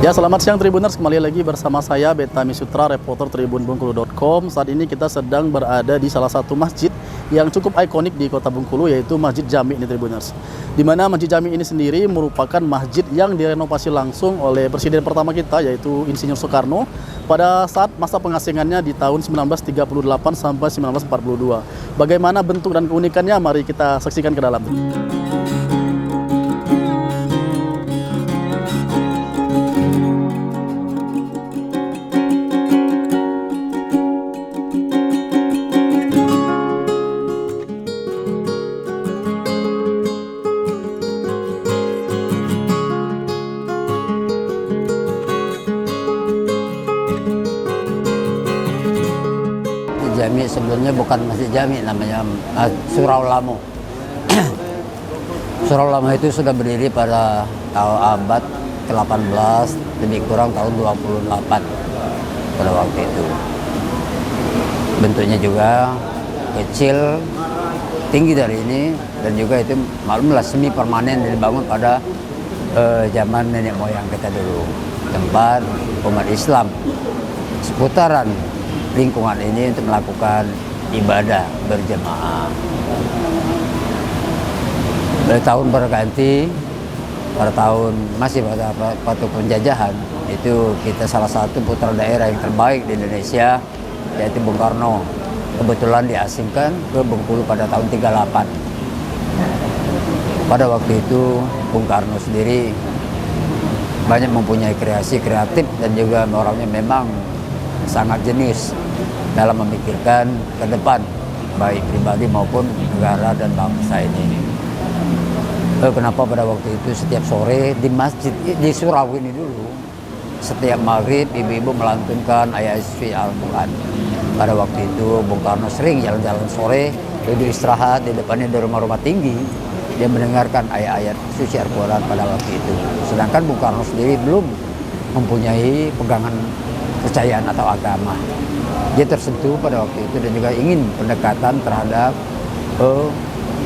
Ya, selamat siang Tribuners, kembali lagi bersama saya Betami Sutra, reporter tribunbengkulu.com. Saat ini kita sedang berada di salah satu masjid yang cukup ikonik di kota Bengkulu, yaitu Masjid Jami ini Tribuners. Di mana Masjid Jami ini sendiri merupakan masjid yang direnovasi langsung oleh presiden pertama kita, yaitu Insinyur Soekarno, pada saat masa pengasingannya di tahun 1938 sampai 1942. Bagaimana bentuk dan keunikannya, mari kita saksikan ke dalam. Jami sebelumnya bukan Masjid Jami, namanya Surau Lamo. Surau Lamo itu sudah berdiri pada abad ke-18, lebih kurang tahun 28 pada waktu itu. Bentuknya juga kecil, tinggi dari ini, dan juga itu maklumlah semi permanen dibangun pada zaman nenek moyang kita dulu. Tempat umat Islam seputaran lingkungan ini untuk melakukan ibadah berjemaah. Pada tahun berganti, pada tahun masih pada penjajahan, itu kita salah satu putra daerah yang terbaik di Indonesia, yaitu Bung Karno. Kebetulan diasingkan ke Bengkulu pada tahun 38. Pada waktu itu Bung Karno sendiri banyak mempunyai kreasi kreatif dan juga orangnya memang sangat jenius dalam memikirkan ke depan baik pribadi maupun negara dan bangsa ini. Kenapa pada waktu itu setiap sore di masjid di surau ini dulu, setiap maghrib ibu-ibu melantunkan ayat suci Al-Quran. Pada waktu itu Bung Karno sering jalan-jalan sore, duduk istirahat di depannya di rumah-rumah tinggi, dia mendengarkan ayat-ayat suci Al-Quran pada waktu itu. Sedangkan Bung Karno sendiri belum mempunyai pegangan kepercayaan atau agama. Dia tersentuh pada waktu itu dan juga ingin pendekatan terhadap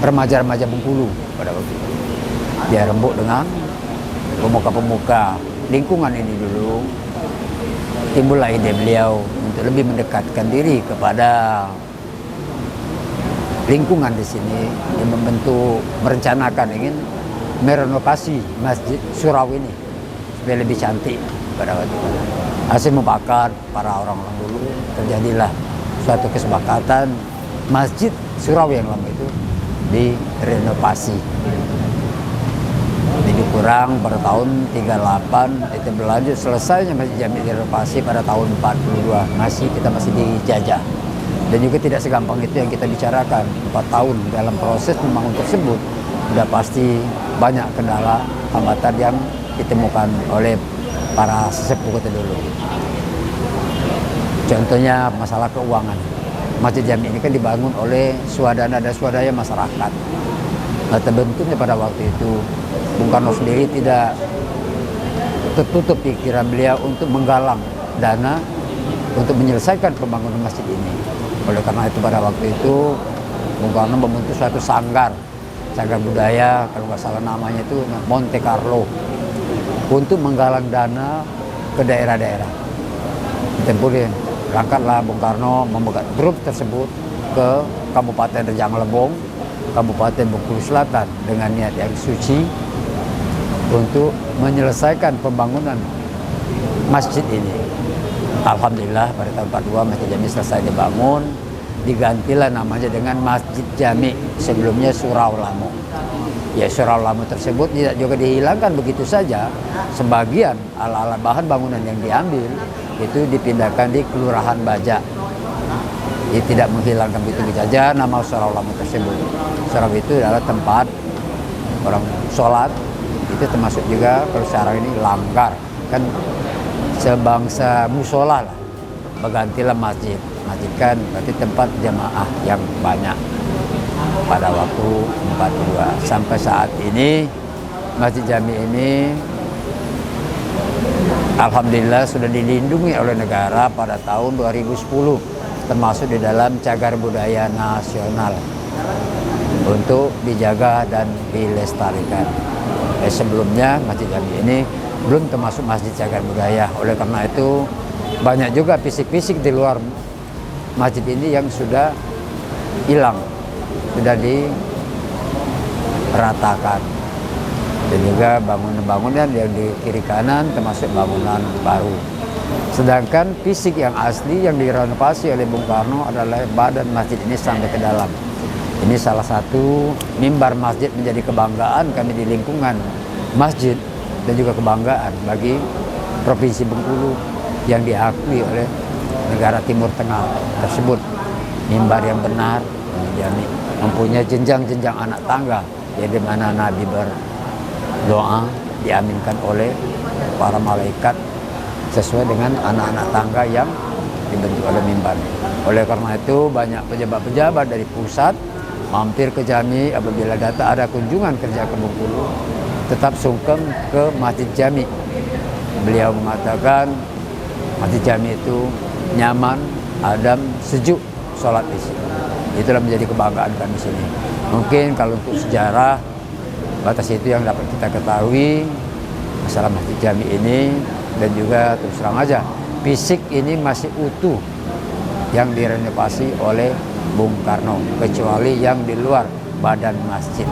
remaja-remaja Bengkulu pada waktu itu. Dia rembuk dengan pemuka-pemuka lingkungan ini dulu. Timbullah ide beliau untuk lebih mendekatkan diri kepada lingkungan di sini. Dia merencanakan ingin merenovasi masjid surau ini supaya lebih cantik pada waktu itu. Hasil membakar para orang-orang dulu, terjadilah suatu kesepakatan masjid surau yang lama itu direnovasi. Lebih kurang pada tahun 38 itu berlanjut, selesainya Masjid Jami direnovasi pada tahun 42. Kita masih dijajah. Dan juga tidak segampang itu yang kita bicarakan. 4 tahun dalam proses membangun tersebut sudah pasti banyak kendala, hambatan yang ditemukan oleh para sesepuh kita dulu. Contohnya masalah keuangan. Masjid Jami ini kan dibangun oleh swadana dan swadaya masyarakat. Nah, terbentuknya pada waktu itu Bung Karno sendiri tidak tertutup pikiran beliau untuk menggalang dana untuk menyelesaikan pembangunan masjid ini. Oleh karena itu pada waktu itu Bung Karno membentuk suatu sanggar budaya, kalau nggak salah namanya itu Monte Carlo, untuk menggalang dana ke daerah-daerah. Kemudian berangkatlah Bung Karno membuat grup tersebut ke Kabupaten Rejang Lebong, Kabupaten Bengkulu Selatan dengan niat yang suci untuk menyelesaikan pembangunan masjid ini. Alhamdulillah pada tahun 42 Masjid Jami selesai dibangun, digantilah namanya dengan Masjid Jami, sebelumnya Surau Lamo. Ya, Surau Lamo tersebut tidak juga dihilangkan begitu saja. Sebagian alat-alat bahan bangunan yang diambil itu dipindahkan di Kelurahan Baja. Dia tidak menghilangkan begitu saja nama Surau Lamo tersebut. Surau itu adalah tempat orang sholat, itu termasuk juga kalau sekarang ini langgar, kan sebangsa musola lah. Bergantilah masjid kan berarti tempat jamaah yang banyak. Pada waktu 42 sampai saat ini Masjid Jami ini alhamdulillah sudah dilindungi oleh negara pada tahun 2010, termasuk di dalam cagar budaya nasional untuk dijaga dan dilestarikan. Sebelumnya Masjid Jami ini belum termasuk masjid cagar budaya. Oleh karena itu banyak juga fisik-fisik di luar masjid ini yang sudah hilang, sudah diratakan. Dan juga bangunan-bangunan yang di kiri kanan termasuk bangunan baru. Sedangkan fisik yang asli yang direnovasi oleh Bung Karno adalah badan masjid ini sampai ke dalam. Ini salah satu mimbar masjid menjadi kebanggaan kami di lingkungan masjid dan juga kebanggaan bagi Provinsi Bengkulu yang diakui oleh negara Timur Tengah tersebut. Mimbar yang benar, yang mempunyai jenjang-jenjang anak tangga, yang di mana Nabi berdoa diaminkan oleh para malaikat sesuai dengan anak-anak tangga yang dibentuk oleh mimbar. Oleh karena itu banyak pejabat-pejabat dari pusat mampir ke Jami apabila ada kunjungan kerja ke Bengkulu, tetap sungkem ke Masjid Jami. Beliau mengatakan Masjid Jami itu nyaman, adem, sejuk sholat di sini. Itulah menjadi kebanggaan kami di sini. Mungkin kalau untuk sejarah, batas itu yang dapat kita ketahui masalah Masjid Jami ini. Dan juga terus terang aja, fisik ini masih utuh yang direnovasi oleh Bung Karno, kecuali yang di luar badan masjid.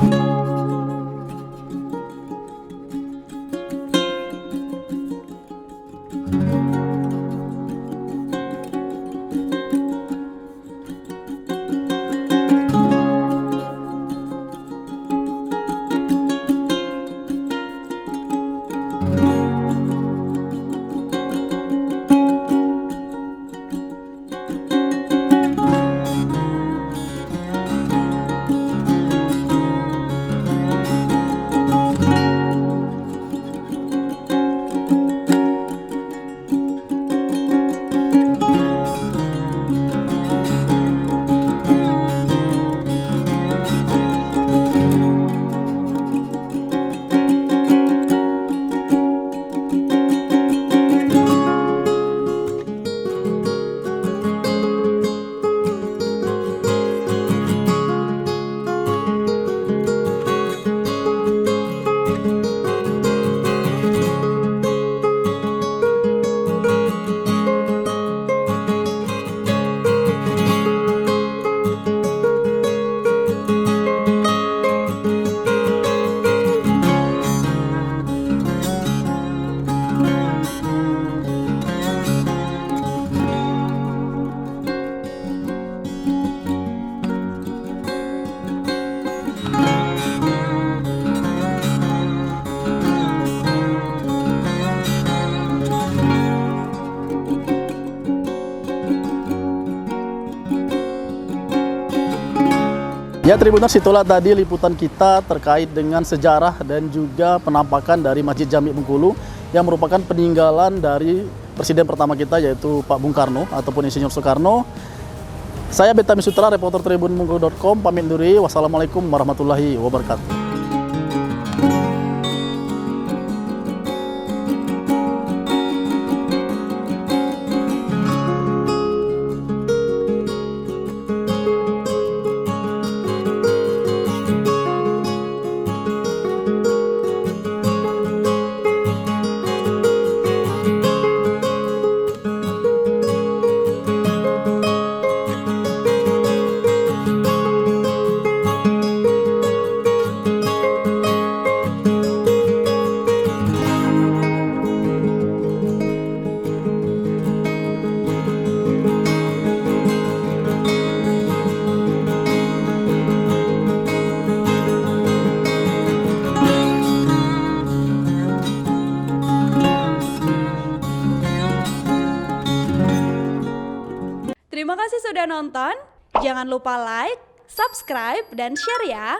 Ya Tribuners, itulah tadi liputan kita terkait dengan sejarah dan juga penampakan dari Masjid Jami Bengkulu yang merupakan peninggalan dari presiden pertama kita yaitu Pak Bung Karno ataupun Insinyur Soekarno. Saya Betami Sutra, reporter tribunbengkulu.com, pamit undur diri. Wassalamualaikum warahmatullahi wabarakatuh. Terima kasih sudah nonton. Jangan lupa like, subscribe, dan share ya.